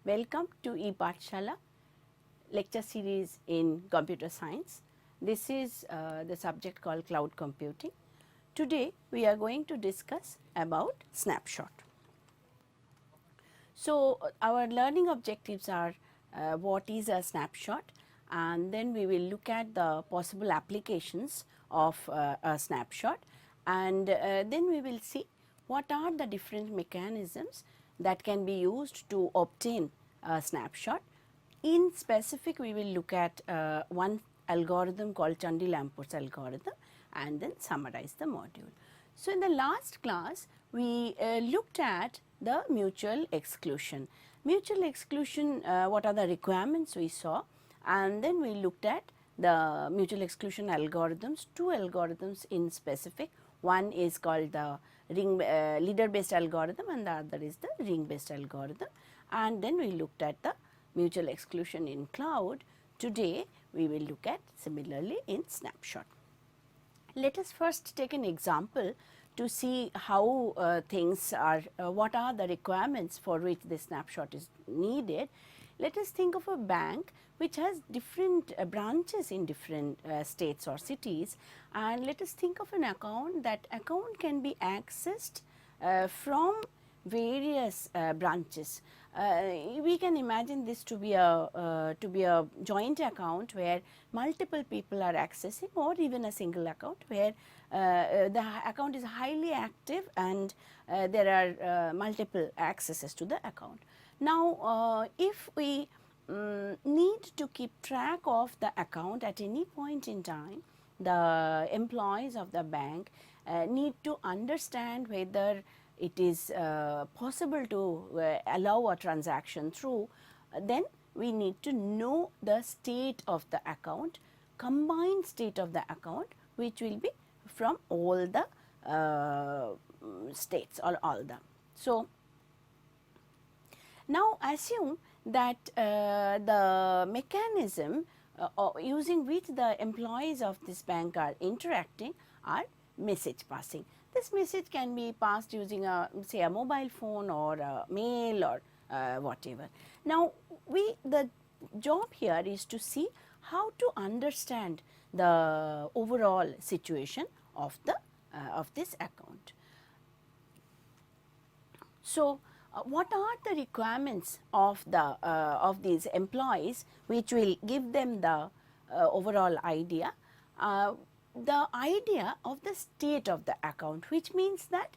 Welcome to ePathshala lecture series in computer science. This is the subject called cloud computing. Today we are going to discuss about snapshot. So, our learning objectives are what is a snapshot, and then we will look at the possible applications of a snapshot, and then we will see what are the different mechanisms that can be used to obtain a snapshot. In specific, we will look at one algorithm called Chandy-Lamport's algorithm and then summarize the module. So, in the last class, we looked at the mutual exclusion. Mutual exclusion, what are the requirements we saw, and then we looked at the mutual exclusion algorithms, two algorithms in specific. One is called the leader based algorithm and the other is the ring based algorithm, and then we looked at the mutual exclusion in cloud. Today we will look at similarly in snapshot. Let us first take an example to see how things are, what are the requirements for which this snapshot is needed. Let us think of a bank which has different branches in different states or cities, and let us think of an account. That account can be accessed from various branches. We can imagine this to be a joint account where multiple people are accessing, or even a single account where the account is highly active and there are multiple accesses to the account. Now, if we need to keep track of the account at any point in time, the employees of the bank need to understand whether it is possible to allow a transaction through. Then we need to know the state of the account, combined state of the account, which will be from all the states or all the. So, now assume that the mechanism using which the employees of this bank are interacting are message passing. This message can be passed using a, say, a mobile phone or a mail or whatever. Now, the job here is to see how to understand the overall situation of the of this account. So, what are the requirements of the of these employees which will give them the overall idea? The idea of the state of the account, which means that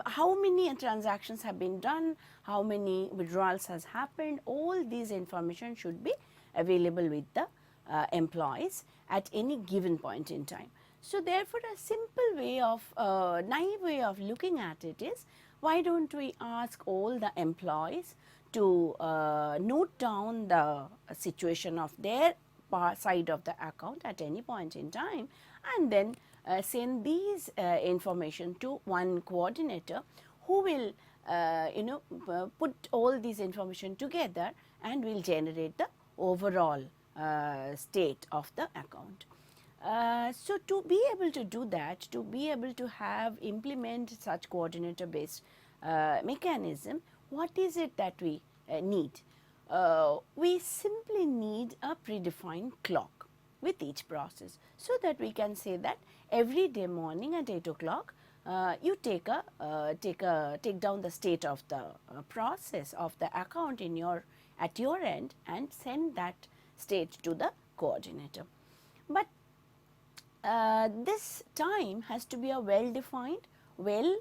how many transactions have been done, how many withdrawals has happened, all these information should be available with the employees at any given point in time. So, therefore, a simple way of naive way of looking at it is, why don't we ask all the employees to note down the situation of their side of the account at any point in time, and then send these information to one coordinator who will put all these information together and will generate the overall state of the account. So, to be able to do that, to be able to implement such coordinator based mechanism, what is it that we need? We simply need a predefined clock with each process, so that we can say that every day morning at 8 o'clock you take down the state of the process of the account at your end and send that state to the coordinator. But this time has to be a well defined, well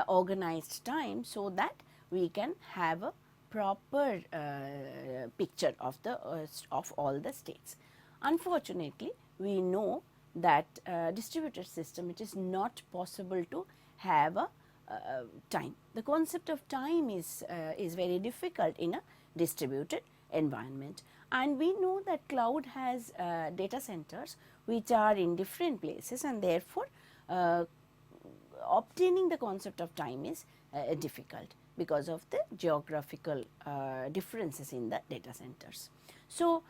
organized time, so that we can have a proper picture of all the states. Unfortunately, we know that distributed system, it is not possible to have a time. The concept of time is very difficult in a distributed environment, and we know that cloud has data centers which are in different places, and therefore obtaining the concept of time is difficult because of the geographical differences in the data centers. So,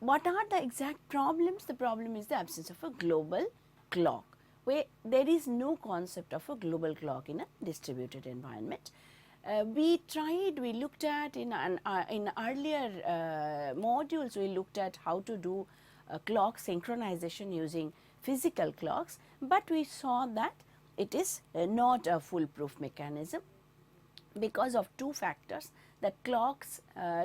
what are the exact problems? The problem is the absence of a global clock, where there is no concept of a global clock in a distributed environment. we looked at in earlier modules, we looked at how to do clock synchronization using physical clocks, but we saw that it is not a foolproof mechanism because of two factors. The clocks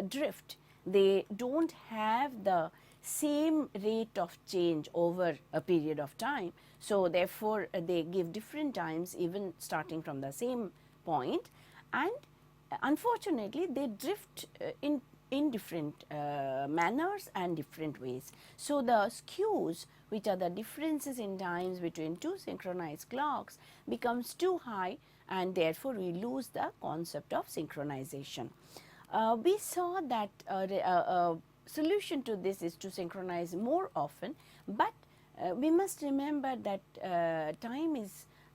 drift, they do not have the same rate of change over a period of time. So, therefore, they give different times even starting from the same point, and unfortunately they drift in different manners and different ways. So, the skews, which are the differences in times between two synchronized clocks, becomes too high, and therefore, we lose the concept of synchronization. We saw that a solution to this is to synchronize more often, but we must remember that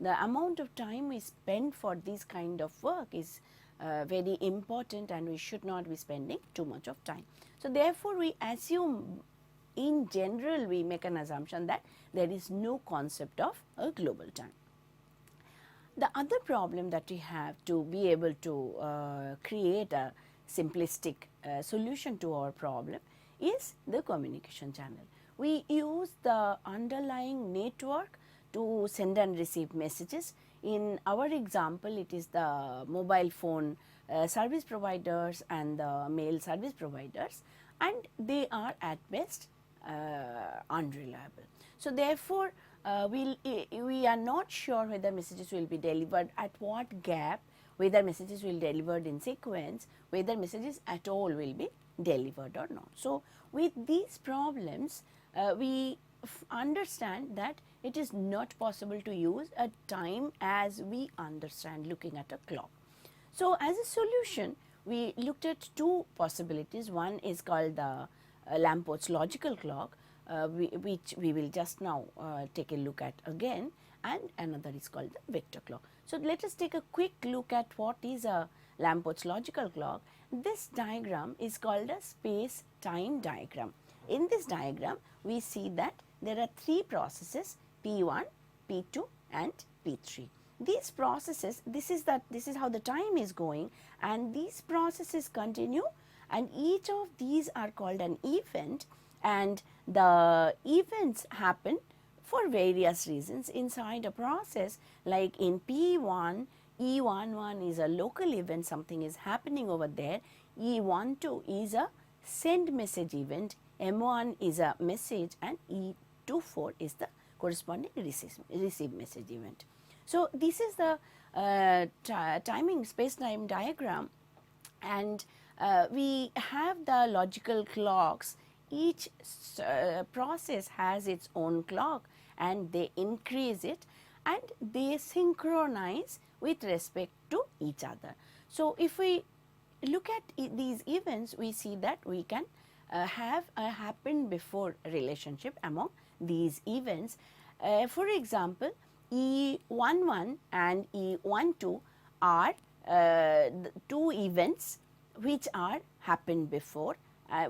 the amount of time we spend for this kind of work is very important, and we should not be spending too much of time. So, therefore, we assume, in general, we make an assumption that there is no concept of a global time. The other problem that we have to be able to create a simplistic solution to our problem is the communication channel. We use the underlying network to send and receive messages. In our example, it is the mobile phone service providers and the mail service providers, and they are at best unreliable. So, therefore, we are not sure whether messages will be delivered at what gap, whether messages will be delivered in sequence, whether messages at all will be delivered or not. So, with these problems, we understand that it is not possible to use a time as we understand looking at a clock. So, as a solution, we looked at two possibilities. One is called the Lamport's logical clock, which we will just now take a look at again, and another is called the vector clock. So, let us take a quick look at what is a Lamport's logical clock. This diagram is called a space-time diagram. In this diagram, we see that there are three processes, P1, P2 and P3. These processes, this is how the time is going, and these processes continue, and each of these are called an event, and the events happen for various reasons inside a process. Like in P1, E11 is a local event, something is happening over there. E12 is a send message event, M1 is a message, and E24 is the corresponding receive message event. So, this is the timing space-time diagram, and we have the logical clocks. Each process has its own clock, and they increase it and they synchronize with respect to each other. So, if we look at these events, we see that we can have a happen before relationship among these events. For example, E11 and E12 are two events which are happened before.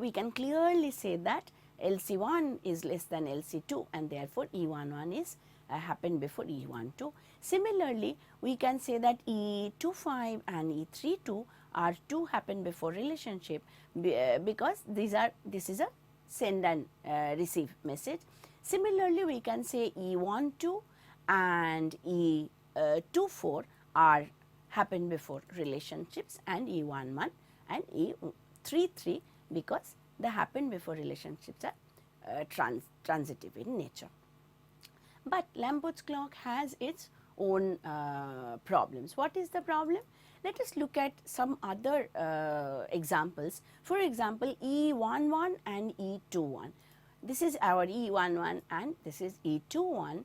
We can clearly say that LC1 is less than LC2, and therefore E11 is happened before E12. Similarly, we can say that E25 and E32 are two happen before relationship, because this is a send and receive message. Similarly, we can say E12 and E24 are happen before relationships, and E11 and E33, because the happen before relationships are transitive in nature. But Lamport's clock has its own problems. What is the problem? Let us look at some other examples. For example, E11 and E21. This is our E11 and this is E21.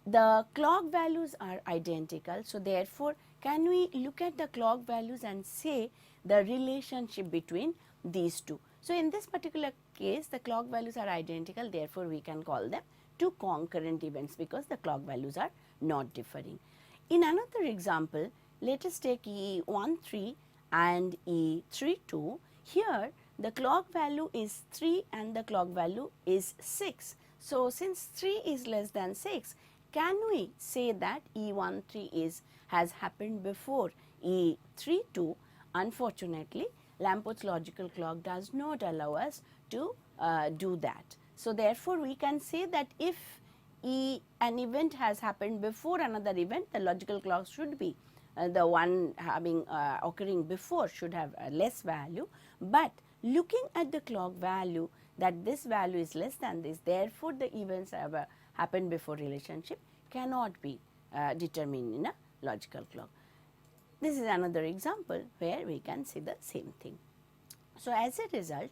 The clock values are identical. So, therefore, can we look at the clock values and say the relationship between these two? So, in this particular case, the clock values are identical, therefore, we can call them two concurrent events, because the clock values are not differing. In another example, let us take E13 and E32. Here, the clock value is 3 and the clock value is 6. So, since 3 is less than 6, can we say that E13 has happened before E32, unfortunately Lamport's logical clock does not allow us to do that. So therefore, we can say that if an event has happened before another event, the logical clock should be the one having occurring before should have a less value, but looking at the clock value that this value is less than this, therefore the events have happened before relationship cannot be determined in a logical clock. This is another example where we can see the same thing. So as a result,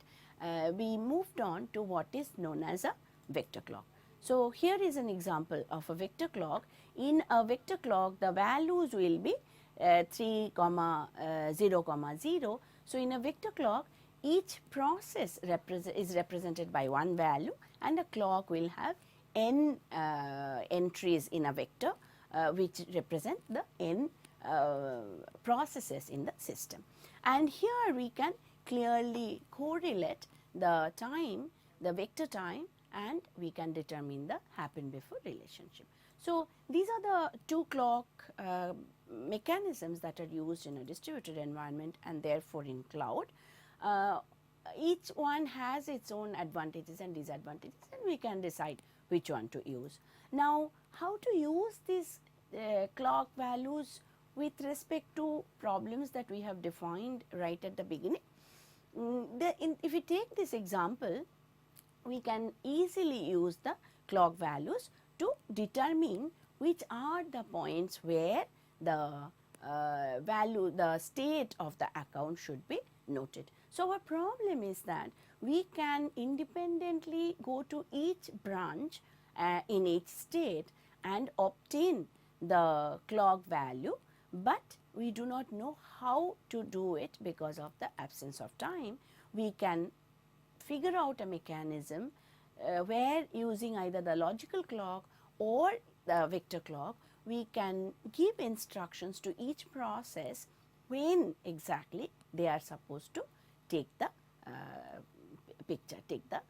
we moved on to what is known as a vector clock. So here is an example of a vector clock. In a vector clock, the values will be 3, 0, 0. So in a vector clock, each process is represented by one value, and a clock will have n entries in a vector which represent the n processes in the system. And here we can clearly correlate the time, the vector time, and we can determine the happen before relationship. So these are the two clock mechanisms that are used in a distributed environment and therefore in cloud. Each one has its own advantages and disadvantages, and we can decide which one to use. Now, how to use these clock values with respect to problems that we have defined right at the beginning? If we take this example, we can easily use the clock values to determine which are the points where the value, the state of the account should be noted. So our problem is that we can independently go to each branch in each state and obtain the clock value, but we do not know how to do it because of the absence of time. We can figure out a mechanism where using either the logical clock or the vector clock, we can give instructions to each process when exactly they are supposed to take the picture, take the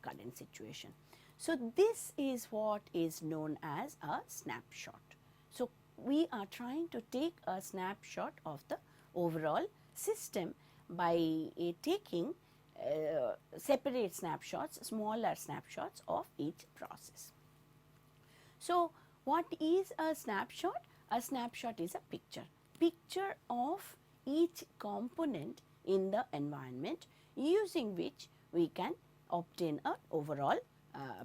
current situation. So this is what is known as a snapshot. So we are trying to take a snapshot of the overall system by taking separate snapshots, smaller snapshots of each process. So what is a snapshot? A snapshot is a picture of each component in the environment, using which we can obtain an overall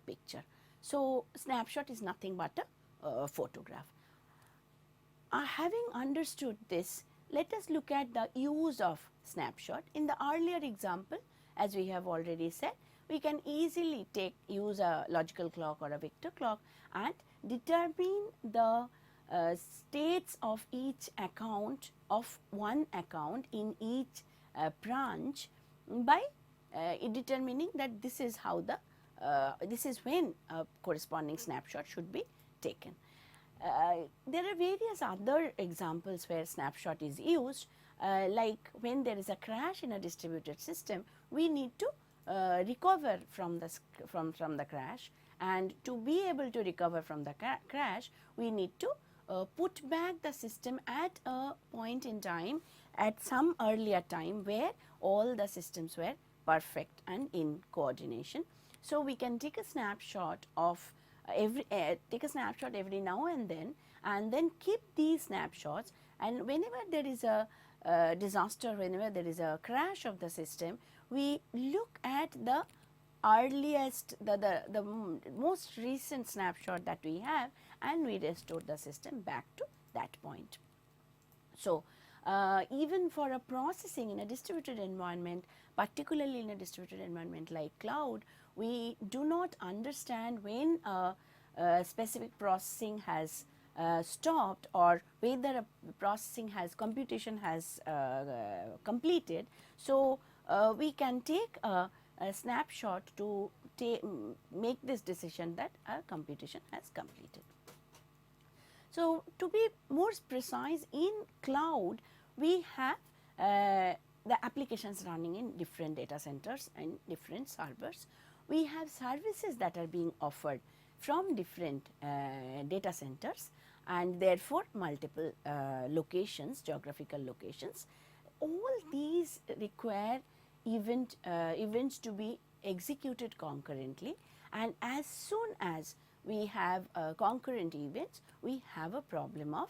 picture. So snapshot is nothing but a photograph. Having understood this, let us look at the use of snapshot. In the earlier example, as we have already said, we can easily use a logical clock or a vector clock and determine the states of each account, of one account in each branch by determining that this is how the this is when a corresponding snapshot should be taken. There are various other examples where snapshot is used, like when there is a crash in a distributed system, we need to recover from the crash, and to be able to recover from the crash, we need to put back the system at a point in time, at some earlier time where all the systems were perfect and in coordination. So we can take a snapshot of every now and then keep these snapshots, and whenever there is a disaster, whenever there is a crash of the system, we look at the earliest, the most recent snapshot that we have, and we restore the system back to that point. So even for a processing in a distributed environment, particularly in a distributed environment like cloud, we do not understand when a specific processing has stopped, or whether a computation has completed. So we can take a snapshot to make this decision that a computation has completed. So to be more precise, in cloud we have the applications running in different data centers and different servers. We have services that are being offered from different data centers, and therefore multiple locations, geographical locations. All these require events to be executed concurrently, and as soon as we have concurrent events, we have a problem of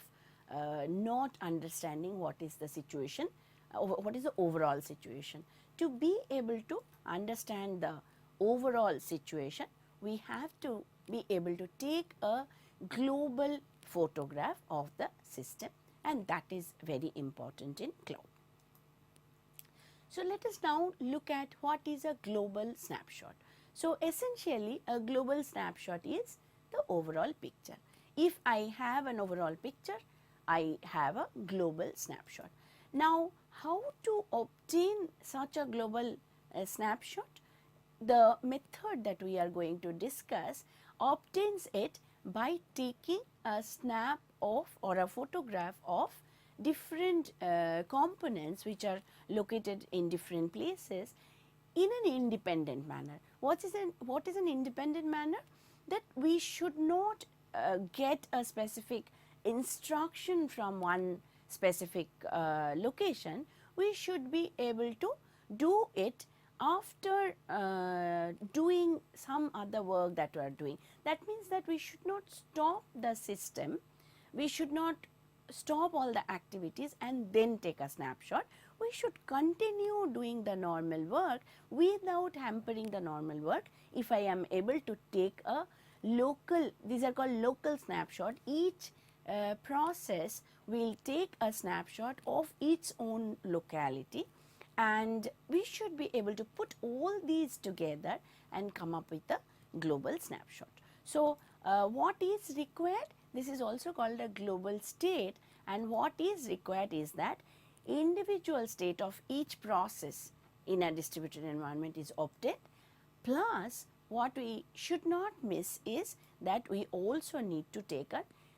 not understanding what is the situation, what is the overall situation. To be able to understand the overall situation, we have to be able to take a global photograph of the system, and that is very important in cloud. So, let us now look at what is a global snapshot. So, essentially a global snapshot is the overall picture. If I have an overall picture, I have a global snapshot. Now, how to obtain such a global snapshot? The method that we are going to discuss obtains it by taking a snap of or a photograph of different components which are located in different places in an independent manner. What is an independent manner? That we should not get a specific instruction from one specific location. We should be able to do it after doing some other work that we are doing. That means that we should not stop the system, we should not stop all the activities and then take a snapshot. We should continue doing the normal work without hampering the normal work. If I am able to take a local, these are called local snapshot, each process will take a snapshot of its own locality, and we should be able to put all these together and come up with a global snapshot. So, what is required? This is also called a global state, and what is required is that individual state of each process in a distributed environment is obtained, plus what we should not miss is that we also need to take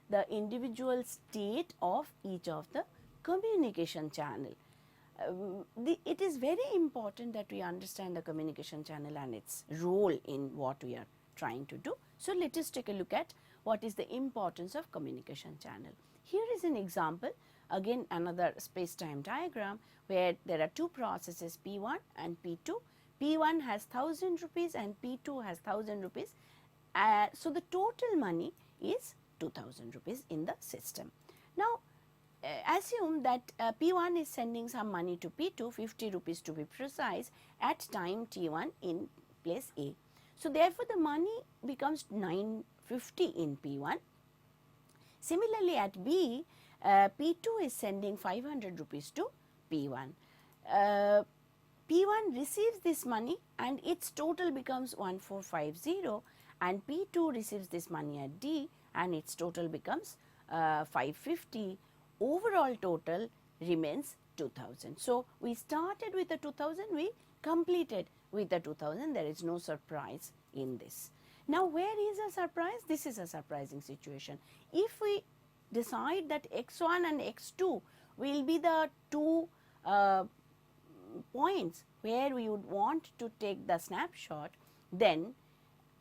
the individual state of each of the communication channel. It is very important that we understand the communication channel and its role in what we are trying to do. So, let us take a look at what is the importance of communication channel. Here is an example, again another space-time diagram where there are two processes P1 and P2. P1 has 1000 rupees and P2 has 1000 rupees. So, the total money is 2000 rupees in the system. Now, assume that P1 is sending some money to P2, 50 rupees to be precise, at time T1 in place A. So, therefore, the money becomes 950 in P1. Similarly, at B, P2 is sending 500 rupees to P1. P1 receives this money and its total becomes 1450, and P2 receives this money at D and its total becomes 550. Overall total remains 2000. So, we started with the 2000, we completed with the 2000, there is no surprise in this. Now, where is a surprise? This is a surprising situation. If we decide that x1 and x2 will be the two points where we would want to take the snapshot, then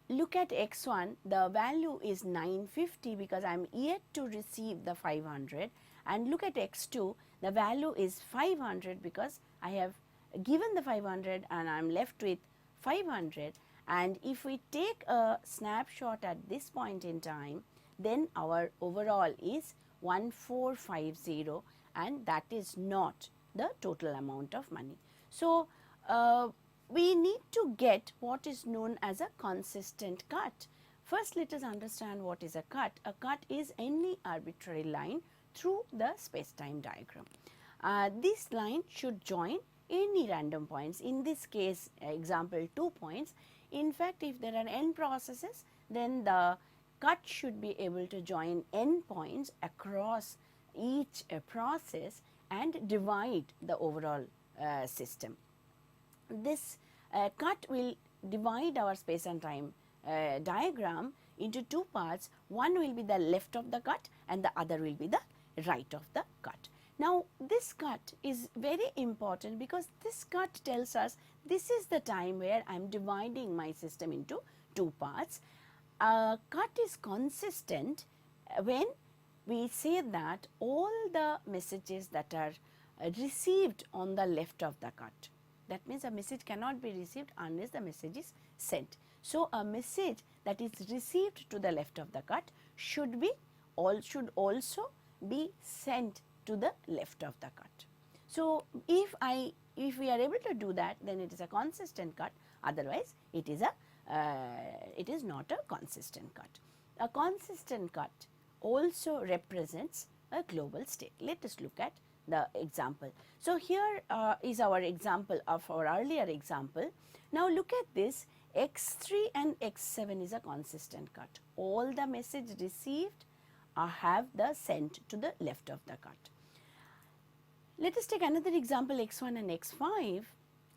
look at x1, the value is 950 because I am yet to receive the 500, and look at x2, the value is 500 because I have given the 500 and I am left with 500. And if we take a snapshot at this point in time, then our overall is 1450, and that is not the total amount of money. So, we need to get what is known as a consistent cut. First, let us understand what is a cut. A cut is any arbitrary line through the space-time diagram. This line should join any random points. In this case, example 2 points. In fact, if there are n processes, then the cut should be able to join n points across each process and divide the overall system. This cut will divide our space and time diagram into two parts. One will be the left of the cut and the other will be the right of the cut. Now, this cut is very important because this cut tells us this is the time where I am dividing my system into two parts. Cut is consistent when we say that all the messages that are received on the left of the cut, that means a message cannot be received unless the message is sent. So, a message that is received to the left of the cut should also be sent to the left of the cut. So, if we are able to do that, then it is a consistent cut, otherwise it is not a consistent cut. A consistent cut also represents a global state. Let us look at the example. So, here is our example of our earlier example. Now, look at this, x3 and x7 is a consistent cut. All the message received have the sent to the left of the cut. Let us take another example, x1 and x5.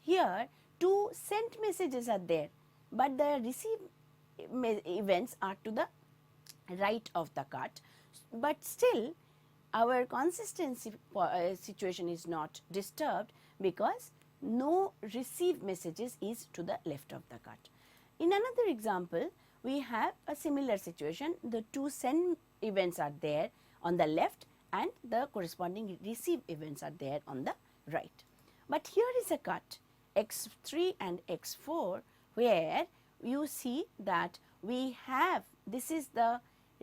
Here, two sent messages are there, but the received events are to the right of the cut, but still our consistency situation is not disturbed because no received messages is to the left of the cut. In another example, we have a similar situation. The two send events are there on the left and the corresponding receive events are there on the right. But here is a cut x3 and x4 where you see that we have, this is the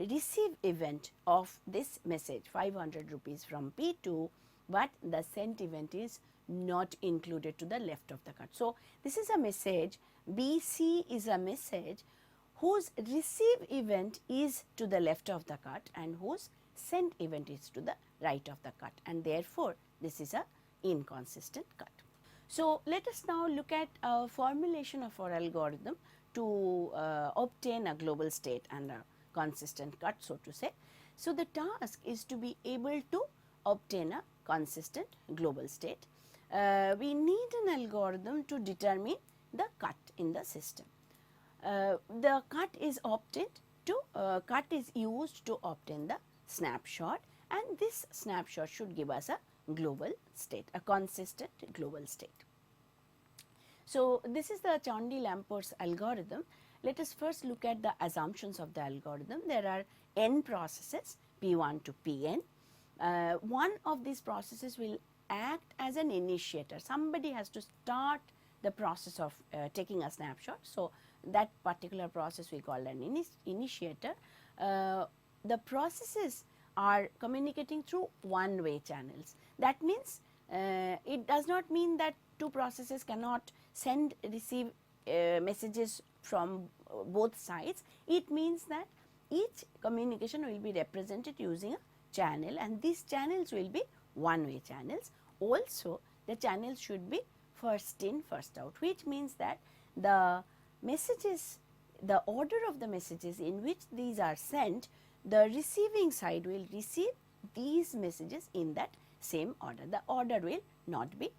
receive event of this message 500 rupees from P2, but the sent event is not included to the left of the cut. So, this is a message, BC is a message whose receive event is to the left of the cut and whose sent event is to the right of the cut, and therefore, this is a inconsistent cut. So, let us now look at a formulation of our algorithm to obtain a global state and a consistent cut, so to say. So, the task is to be able to obtain a consistent global state. We need an algorithm to determine the cut in the system. The cut is used to obtain the snapshot, and this snapshot should give us a global state, a consistent global state. So, this is the Chandy-Lamport's algorithm. Let us first look at the assumptions of the algorithm. There are n processes P1 to Pn. One of these processes will act as an initiator. Somebody has to start the process of taking a snapshot. So, that particular process we call an initiator. The processes are communicating through one-way channels. That means, it does not mean that two processes cannot receive messages from both sides. It means that each communication will be represented using a channel, and these channels will be one-way channels. Also, the channels should be first in, first out, which means that the messages, the order of the messages in which these are sent, the receiving side will receive these messages in that same order. The order will not be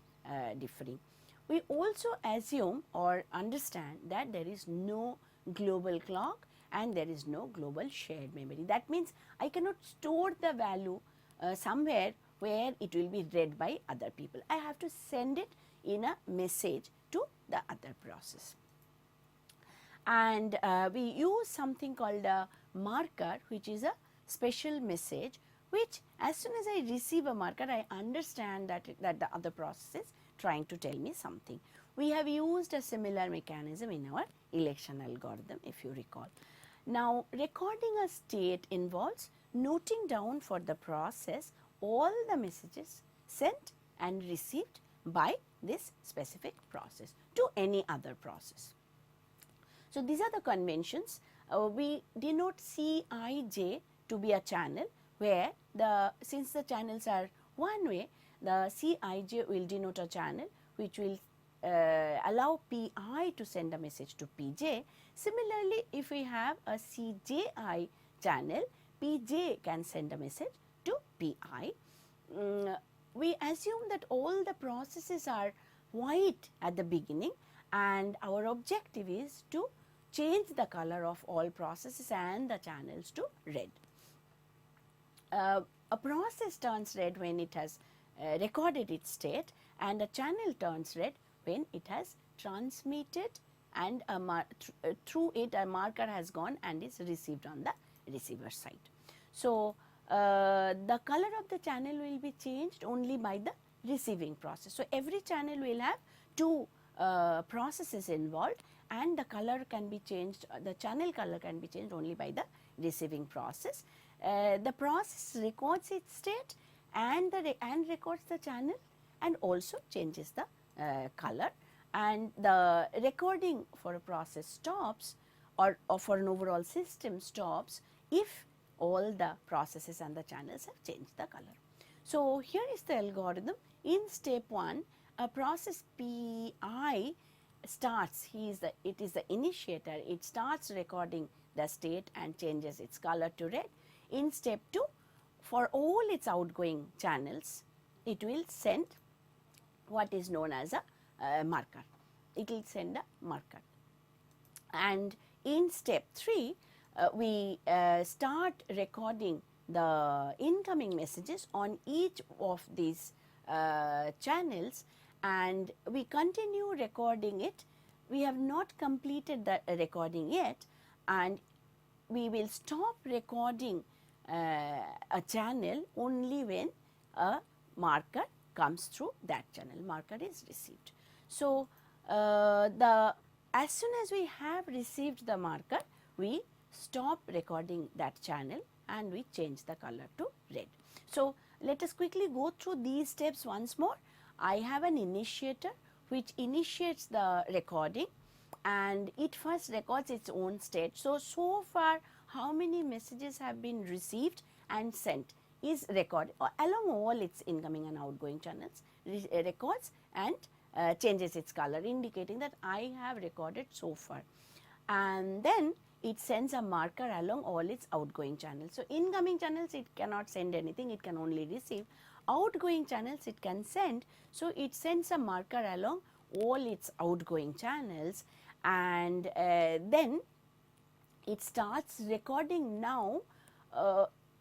differing. We also assume or understand that there is no global clock and there is no global shared memory. That means, I cannot store the value somewhere where it will be read by other people. I have to send it in a message to the other process. And we use something called a marker, which is a special message, which as soon as I receive a marker, I understand that the other process is trying to tell me something. We have used a similar mechanism in our election algorithm, if you recall. Now, recording a state involves noting down for the process all the messages sent and received by this specific process to any other process. So, these are the conventions. We denote Cij to be a channel where since the channels are one way, the Cij will denote a channel which will allow Pi to send a message to Pj. Similarly, if we have a Cji channel, Pj can send a message to Pi. We assume that all the processes are white at the beginning, and our objective is to change the color of all processes and the channels to red. A process turns red when it has recorded its state, and a channel turns red when it has transmitted, and through it a marker has gone and is received on the receiver side. So, the color of the channel will be changed only by the receiving process. So, every channel will have two processes involved, and the color can be changed, the channel color can be changed only by the receiving process. The process records its state and records the channel and also changes the color, and the recording for a process stops or for an overall system stops if all the processes and the channels have changed the color. So, here is the algorithm. In step 1, a process Pi starts, it is the initiator, it starts recording the state and changes its color to red. In step 2, for all its outgoing channels, it will send what is known as a marker. It will send a marker. And in step 3, we start recording the incoming messages on each of these channels, and we continue recording it. We have not completed the recording yet, and we will stop recording a channel only when a marker comes through that channel, marker is received. So, as soon as we have received the marker, we stop recording that channel and we change the color to red. So, let us quickly go through these steps once more. I have an initiator which initiates the recording, and it first records its own state. So, so far how many messages have been received and sent is recorded along all its incoming and outgoing channels, records and changes its color, indicating that I have recorded so far, and then it sends a marker along all its outgoing channels. So, incoming channels it cannot send anything, it can only receive. Outgoing channels it can send. So, it sends a marker along all its outgoing channels, and then it starts recording now.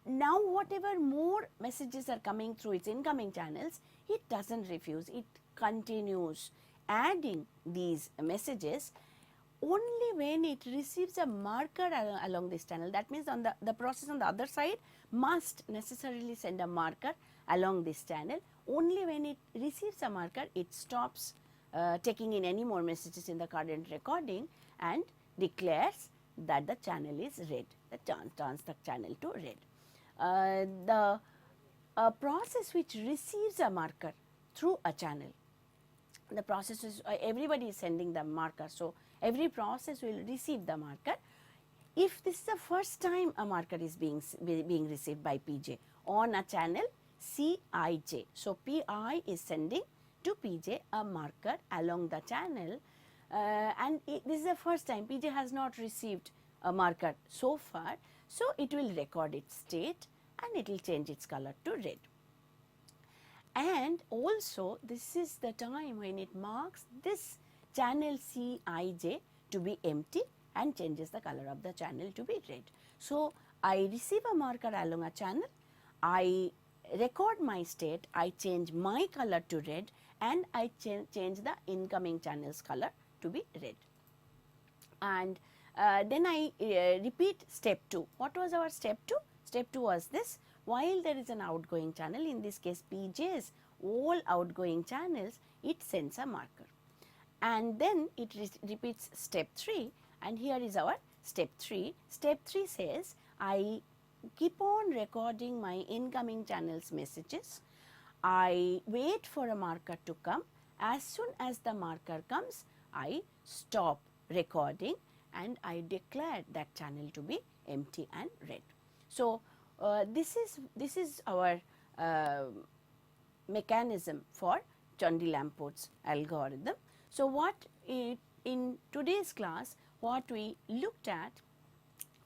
Now whatever more messages are coming through its incoming channels, it does not refuse, it continues adding these messages only when it receives a marker along this channel. That means on the process on the other side must necessarily send a marker along this channel. Only when it receives a marker, it stops taking in any more messages in the current recording and declares that the channel is red, turns the channel to red. The process which receives a marker through a channel, the process is everybody is sending the marker. So, every process will receive the marker. If this is the first time a marker is being received by Pj on a channel Cij, so Pi is sending to Pj a marker along the channel, and this is the first time Pj has not received a marker so far. So, it will record its state and it will change its color to red. And also this is the time when it marks this channel Cij to be empty and changes the color of the channel to be red. So, I receive a marker along a channel, I record my state, I change my color to red, and I change the incoming channel's color to be red. And then I repeat step 2. What was our step 2? Step 2 was this: while there is an outgoing channel, in this case Pj's all outgoing channels, it sends a marker. And then it repeats step 3, and here is our step 3. Step 3 says I keep on recording my incoming channel's messages. I wait for a marker to come. As soon as the marker comes, I stop recording and I declare that channel to be empty and red. So, this is our mechanism for Chandy-Lamport's algorithm. So, what in today's class, what we looked at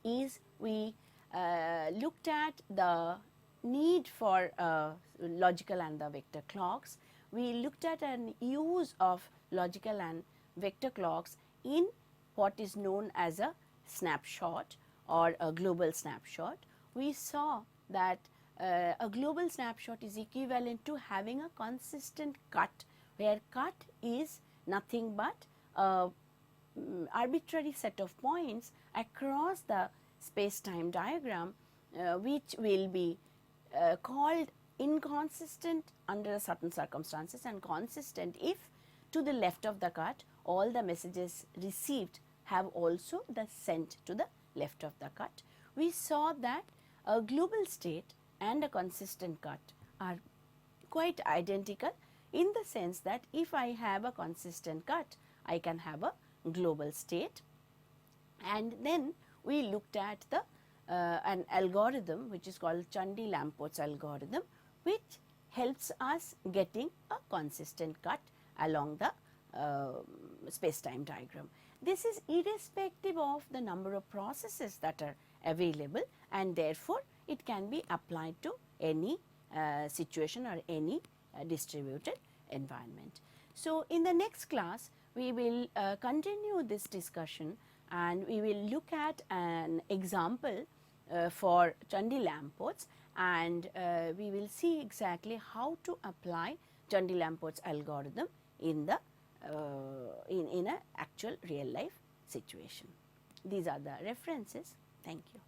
is we looked at the need for logical and the vector clocks. We looked at an use of logical and vector clocks in what is known as a snapshot or a global snapshot. We saw that a global snapshot is equivalent to having a consistent cut, where cut is nothing but a arbitrary set of points across the space-time diagram which will be called inconsistent under certain circumstances and consistent if to the left of the cut all the messages received have also the sent to the left of the cut. We saw that a global state and a consistent cut are quite identical in the sense that if I have a consistent cut, I can have a global state. And then we looked at the an algorithm which is called Chandy-Lamport's algorithm, which helps us getting a consistent cut along the space-time diagram. This is irrespective of the number of processes that are available, and therefore it can be applied to any situation or any distributed environment. So, in the next class we will continue this discussion and we will look at an example for Chandy-Lamport's, and we will see exactly how to apply Chandy-Lamport's algorithm in the in an actual real life situation. These are the references. Thank you.